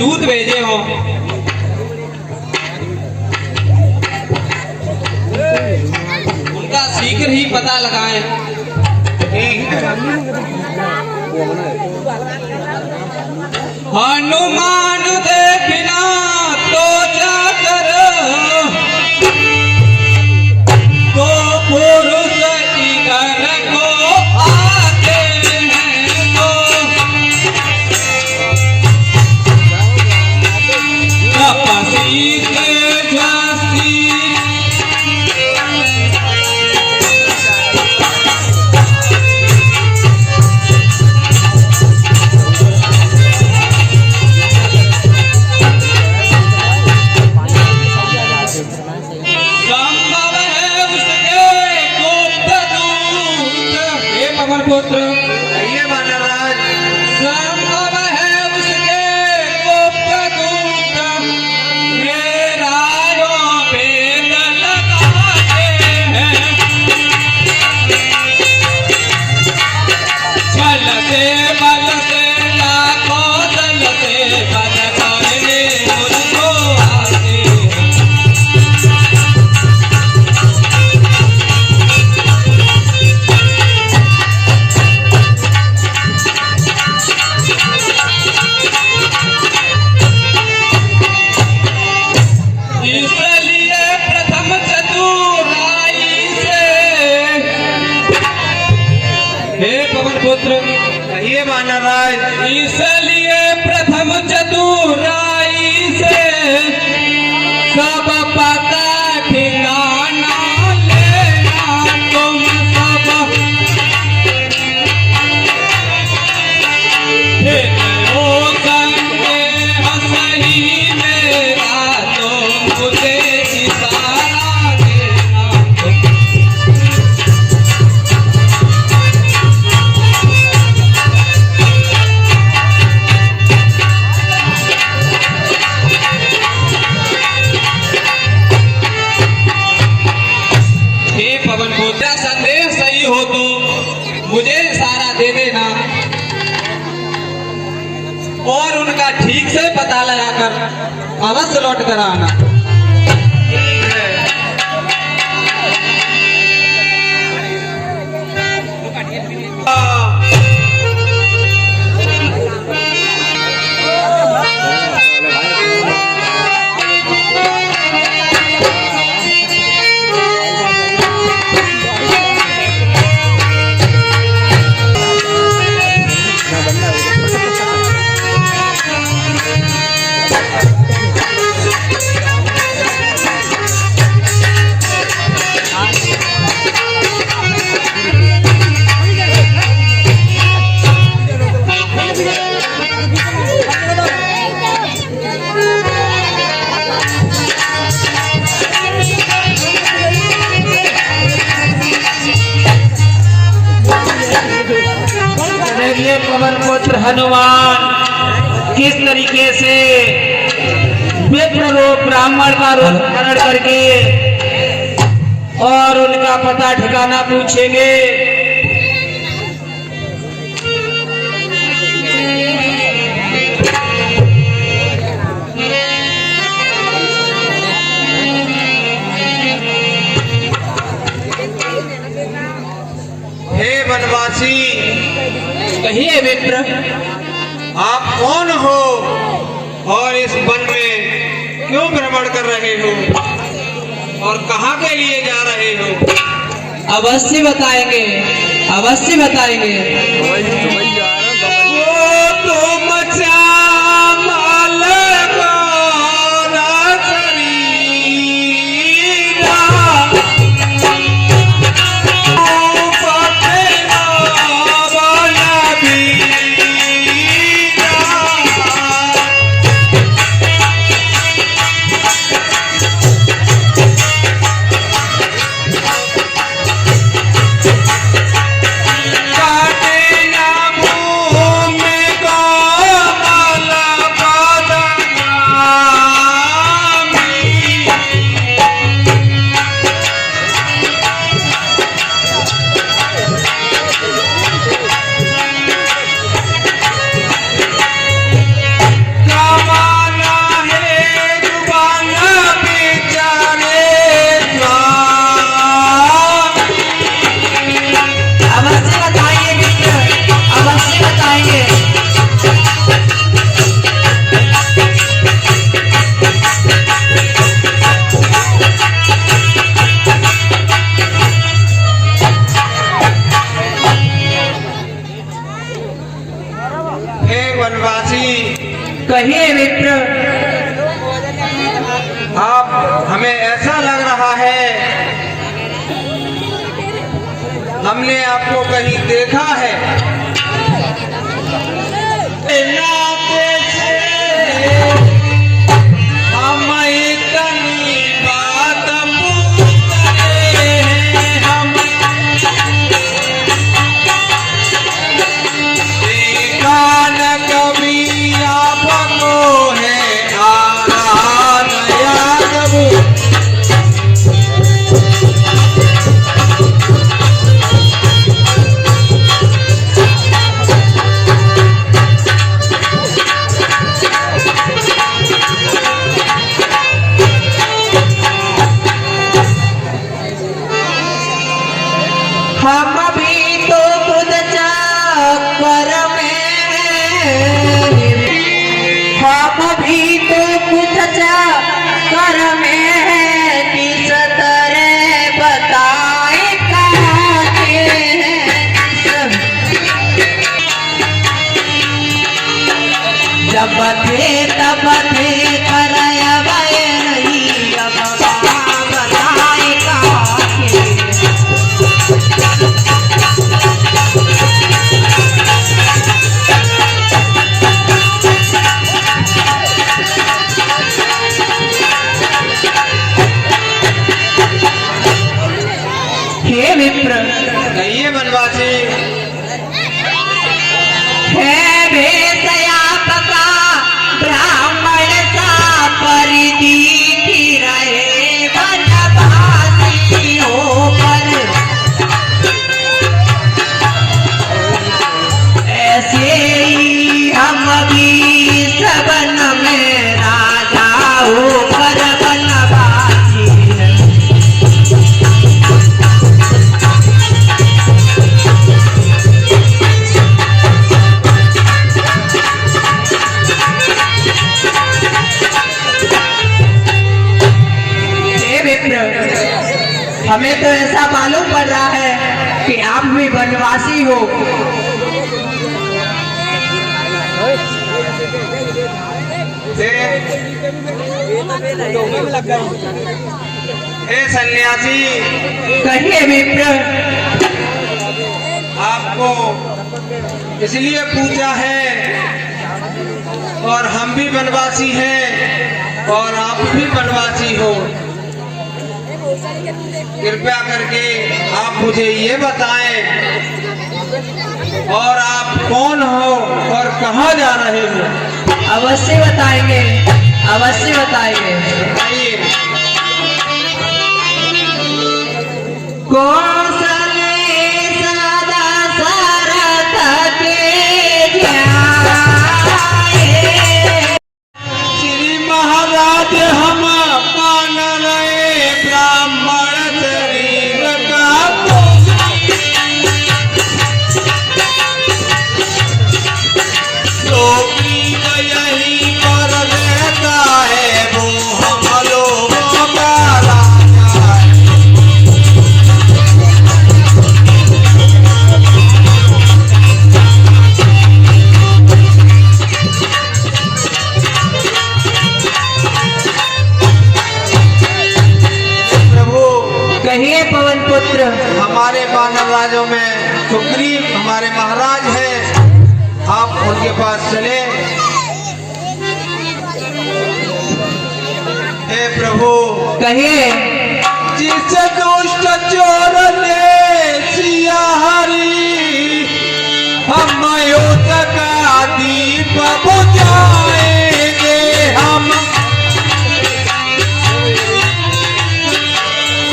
दूत भेजे हो। उनका शीघ्र ही पता लगाएं। हनुमान देखना तो जाकर तो पुरुष इधर को आते हैं तो तपसी तेजस्वी पुत्र कहिए महाराज। संभव है उसके गुप्त दूत ये रायों भेद लगाते हैं। चलते बलते लाखों दलते बल करने मुझको आते हैं। इसलिए प्रथम चतुराई से हे पवन पुत्र कहिए महाराज। इसलिए प्रथम चतुराई से सब पता ठिकाना लेना तुम सब हो संदेह सही मेरा तो मुझे इशारा देना। हे पवन पुत्र संदेह सही हो तो मुझे इशारा दे देना और उनका ठीक से पता लगाकर अवश्य लौट कर आना। देखिए पवन पुत्र हनुमान किस तरीके से विप्र रूप ब्राह्मण का रूप धारण करके और उनका पता ठिकाना पूछेंगे। हे वनवासी, कहिए विप्र आप कौन हो और इस वन में क्यों भ्रमण कर रहे हो और कहाँ के लिए जा रहे हो? अवश्य बताएंगे, अवश्य बताएंगे। वो तुम चामल गोरा शरीरा, पतना बलबीरा। काटे ना कहिए मित्र। आप हमें ऐसा लग रहा है हमने आपको कहीं देखा है। नाते से हम इतनी बात पूछते हैं, हम देखा न कभी आपको है आ नया कबू। हम भी तो खुद चक्कर में, हम भी तो खुद चक्कर में किस तरह बताए काहे हैं। जब थे तब थे पर अब नहीं, अब बताए काहे। हे विप्र, कहिए बनवासी। है भेषया पका ब्राह्मण सा परिदीखी रहे बनवासी होकर। ऐसे ही हम भी सबन में राजा होकर बनवासी हैं। हमें तो ऐसा मालूम पड़ रहा है कि आप भी वनवासी हो। हे सन्यासी, कहिए मित्र। आपको इसलिए पूछा है और हम भी वनवासी हैं और आप भी वनवासी हो। कृपया करके आप मुझे ये बताएं और आप कौन हो और कहाँ जा रहे हो। अवश्य बताएंगे, अवश्य बताएंगे। बताइए। कौशले सदा सरथ के ध्याये। श्री महाराज हम मान रहे ब्राह्मण शरीर का टोपी यही कर देता है वो हम लोगों का राजा है। कहिए पवन पुत्र। हमारे वानर राजों में सुग्रीव हमारे महाराज हैं, आप उनके पास चले। हे प्रभु, कहिए। जिस दुष्ट चोर ने सिया हरी, हम युद्ध का दीप बुझाएंगे। हम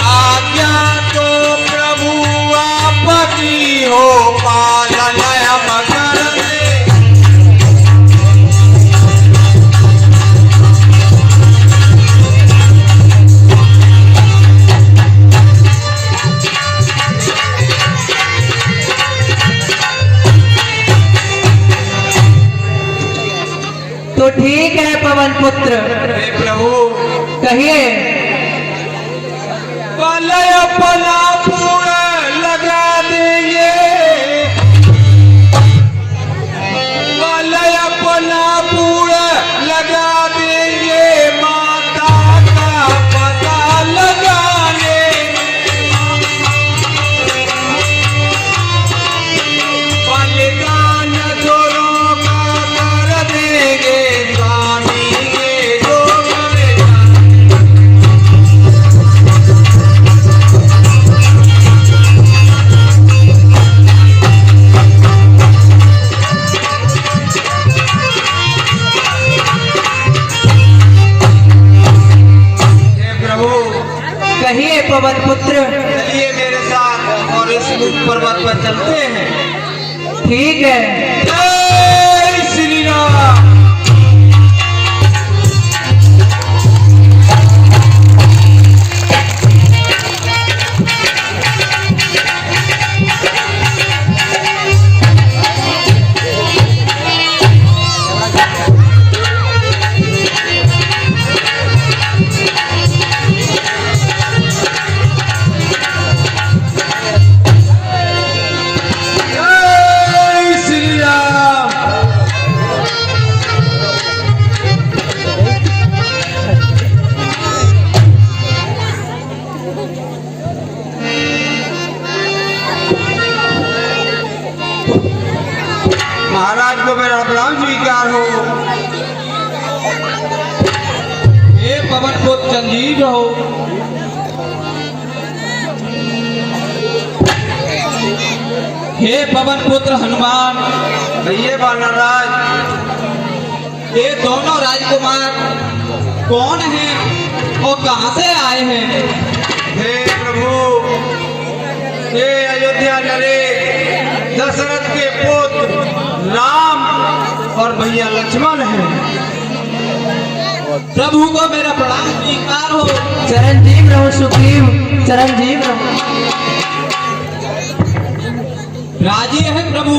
आज्ञा तो प्रभु आपकी हो, पालन हम कर दे। तो ठीक है पवन पुत्र। हे प्रभु, कहिए। वलय अपना पूर्ण लगा देंगे, वलय अपना पूर्ण मित्र। चलिए मेरे साथ और इस पर्वत पर चलते हैं। ठीक है। जय श्री राम। महाराज को मेरा प्रणाम स्वीकार हो। हे पवन पुत्र चंद्रजीव हो, हे पवन पुत्र हनुमान, भैया वानरराज, ये दोनों राजकुमार कौन हैं और कहां से आए हैं? हे प्रभु, हे अयोध्या नरेश दशरथ के पुत्र राम और भैया लक्ष्मण हैं। प्रभु को मेरा प्रणाम स्वीकार हो। चिरंजीव रहो सुग्रीव, चिरंजीव रहो। राजी है प्रभु।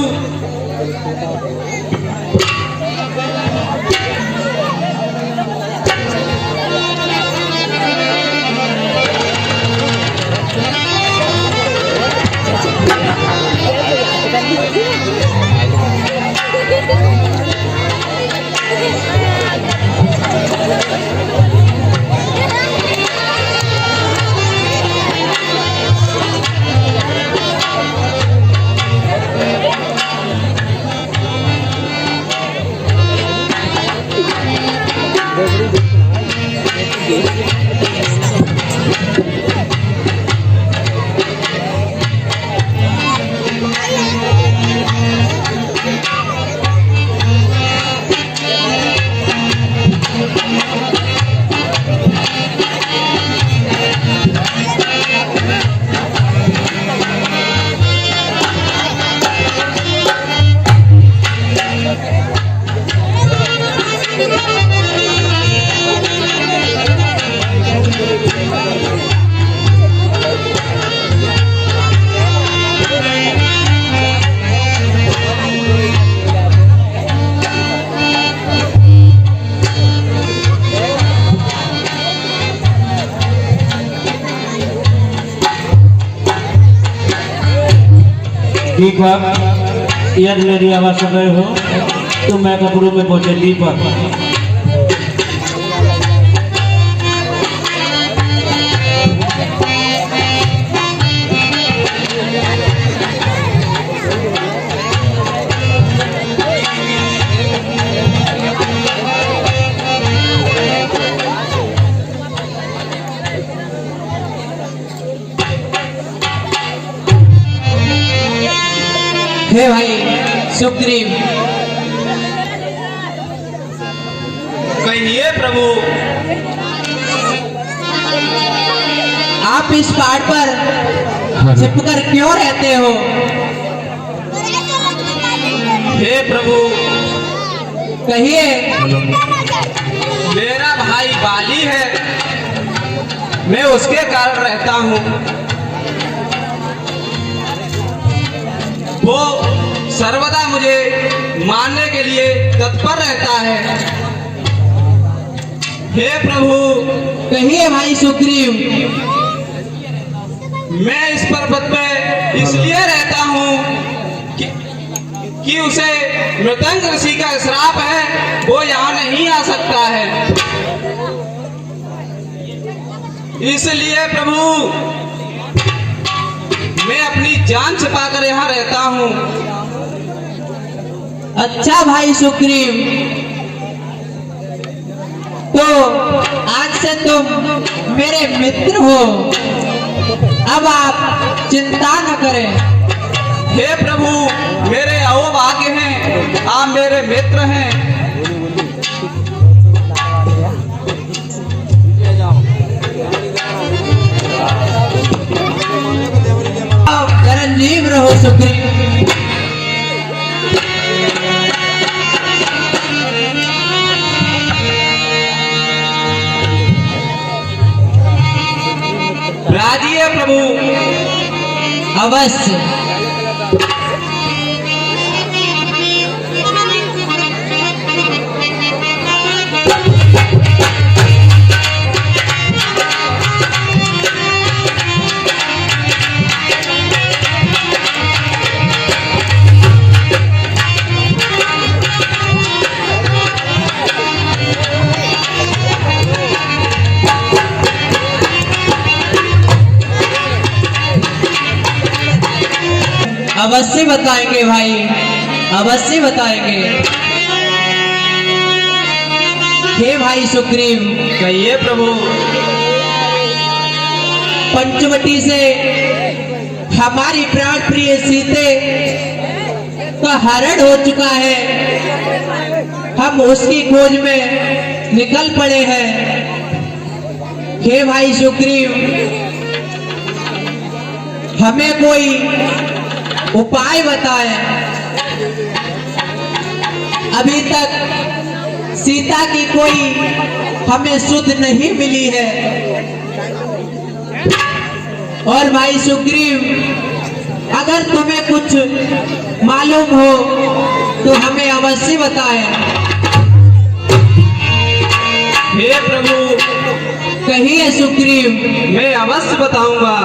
ठीक है, यदि मेरी आवाज सुन रहे हो तो मैं कपड़ों में पहुंचे दीपक। हे भाई सुग्रीव, कहिए प्रभु। आप इस पहाड़ पर छिपकर क्यों रहते हो? हे प्रभु, कहिए। मेरा भाई बाली है, मैं उसके कारण रहता हूँ। वो सर्वदा मुझे मारने के लिए तत्पर रहता है। हे प्रभु, कहिए भाई सुग्रीव। मैं इस पर्वत पे इसलिए रहता हूँ कि उसे मृतंग ऋषि का श्राप है, वो यहाँ नहीं आ सकता है। इसलिए प्रभु मैं अपनी जान छिपाकर यहाँ रहता हूँ। अच्छा भाई सुग्रीव, तो आज से तुम मेरे मित्र हो। अब आप चिंता न करें। हे प्रभु, मेरे अहोभाग्य हैं, आप मेरे मित्र हैं। सजीव रहो सुग्रीव। राजी है प्रभु? अवश्य। अवश्य बताएंगे भाई, अवश्य बताएंगे। हे भाई सुग्रीव, कहिए प्रभु। पंचवटी से हमारी प्राण प्रिय सीते का हरण हो चुका है। हम उसकी खोज में निकल पड़े हैं। हे भाई सुग्रीव, हमें कोई उपाय बताएं। अभी तक सीता की कोई हमें सुध नहीं मिली है। और भाई सुग्रीव, अगर तुम्हें कुछ मालूम हो तो हमें अवश्य बताएं। हे प्रभु, कहिए सुग्रीव। मैं अवश्य बताऊंगा।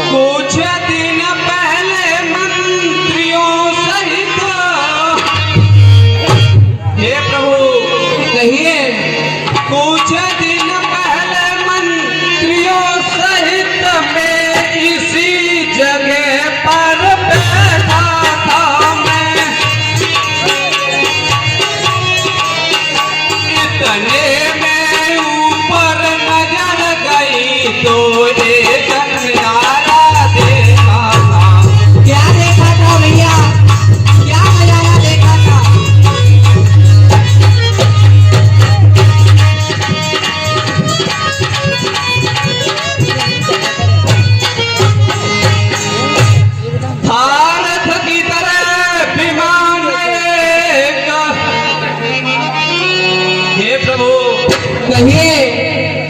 कुछ दिन पहले मंत्रियों सहित, हे प्रभु कहिए। कुछ दिन पहले मंत्रियों सहित मैं इसी जगह पर बैठा था। मैं इतने में ऊपर नजर गई तो एक नजारा देखा था। क्या देखा था भैया? क्या नजारा देखा था? भारत की तरह विमान एक, हे प्रभु कहिए।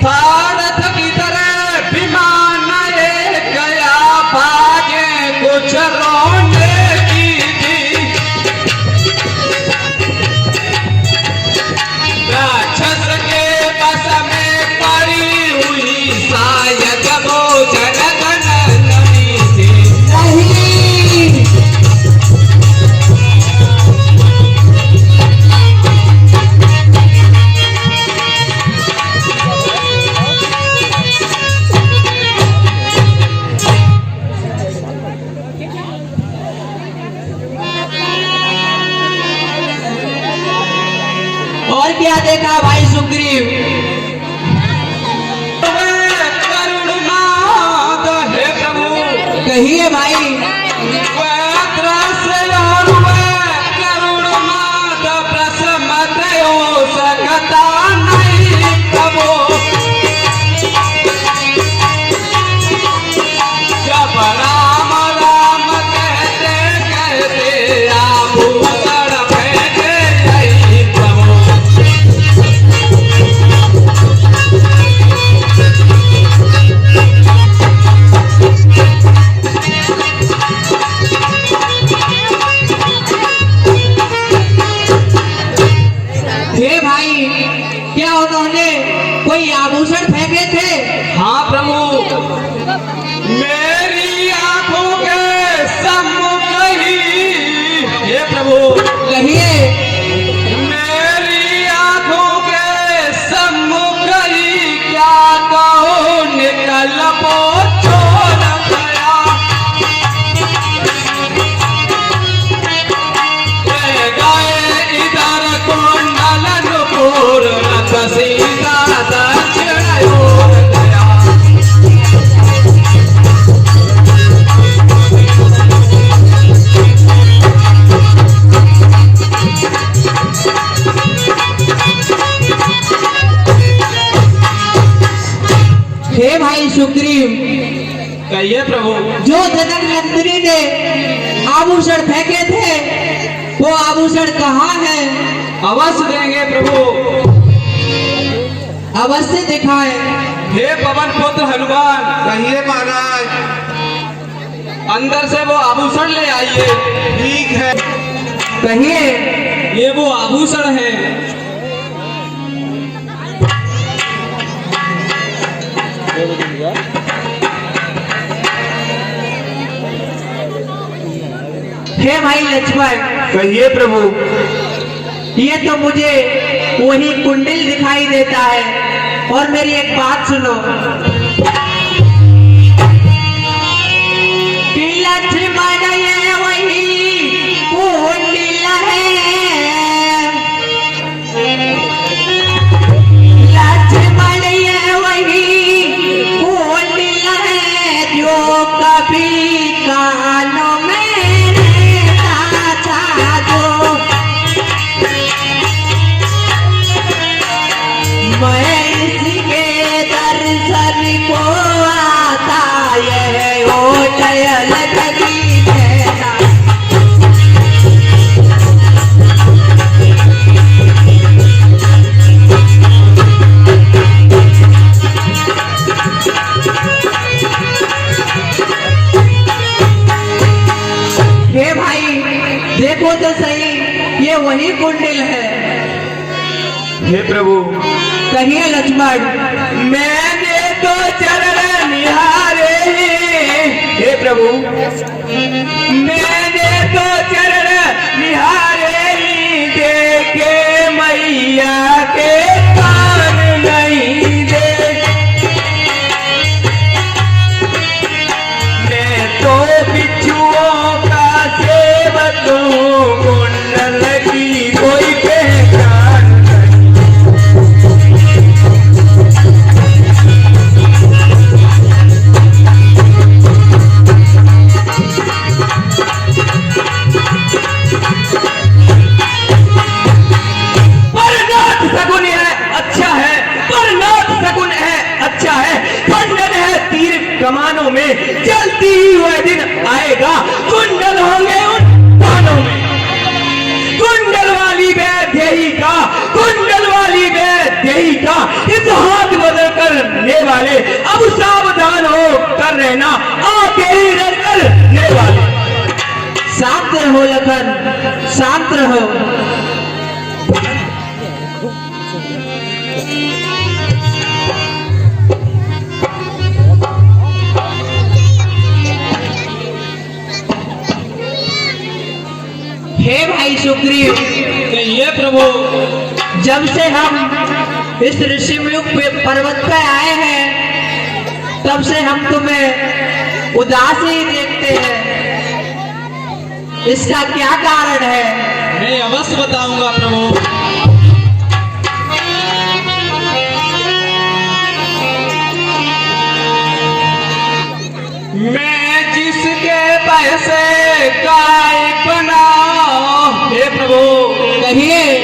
भारत की तरह विमान एक गया भागे कुछ रोने की थी। राक्षस के बस में पड़ी हुई शायद वो जनगण नमी थी। नहीं, और क्या देखा भाई सुग्रीव? करुणानाथ, हे प्रभु कहिए भाई। वह दृश्य और वह करुणानाथ प्रसन्न हो सकता नहीं प्रभु। जब राम राम कहते कहते आभूषण फेंके नहीं प्रभु। हे भाई, क्या उन्होंने कोई आभूषण फेंके थे? हाँ प्रभु, मेरी आंखों के सम्मुख ही, हे प्रभु कहिए। मेरी आंखों के सम्मुख ही क्या कहो निकल छोड़ गया। गए इधर कुंडलनपुर सीधा दक्षिण ओर गया। कहिए प्रभु। जो जनक नंदिनी ने आभूषण फेंके थे वो आभूषण कहाँ है? अवश्य देंगे प्रभु। अवश्य दिखाए। हे पवन पुत्र हनुमान, कहिए महाराज। अंदर से वो आभूषण ले आइए। ठीक है। कहिए। ये वो आभूषण है। हे भाई लक्ष्मण, कहिए प्रभु। ये तो मुझे वही कुंडल दिखाई देता है। और मेरी एक बात सुनो कि लक्ष्मण ये वही कुंडल है, लक्ष्मण ये वही कुंडल है जो कभी कानों में मैं इसके दर्शन को आता ये ओ जयल करी तेरा। हे भाई देखो तो सही, ये वही कुंडल है। हे प्रभु। कहिए लक्ष्मण। मैंने तो चरण निहारे। हे प्रभु। मैंने तो चरण निहारे देखे मैया के कान नहीं देखे। मैं तो बिच्छुओं का सेवक हूँ, कुंडल की कोई पहचान नहीं। कमानों में चलती ही वह दिन आएगा, कुंडल होंगे उन कानों में। कुंडल वाली वैद्यही का, कुंडल वाली वैद्यही का इस हाथ बदल करने वाले अब सावधान हो कर रहना, आके ही करने वाले। शांत रहो लखन, शांत रहो। हे भाई सुग्रीव, कहिए प्रभु। जब से हम इस ऋषिमुख पर्वत पे आए हैं तब से हम तुम्हें उदास ही देखते हैं। इसका क्या कारण है? मैं अवश्य बताऊंगा प्रभु। मैं जिसके पैसे का बना। हे प्रभु। कहिए।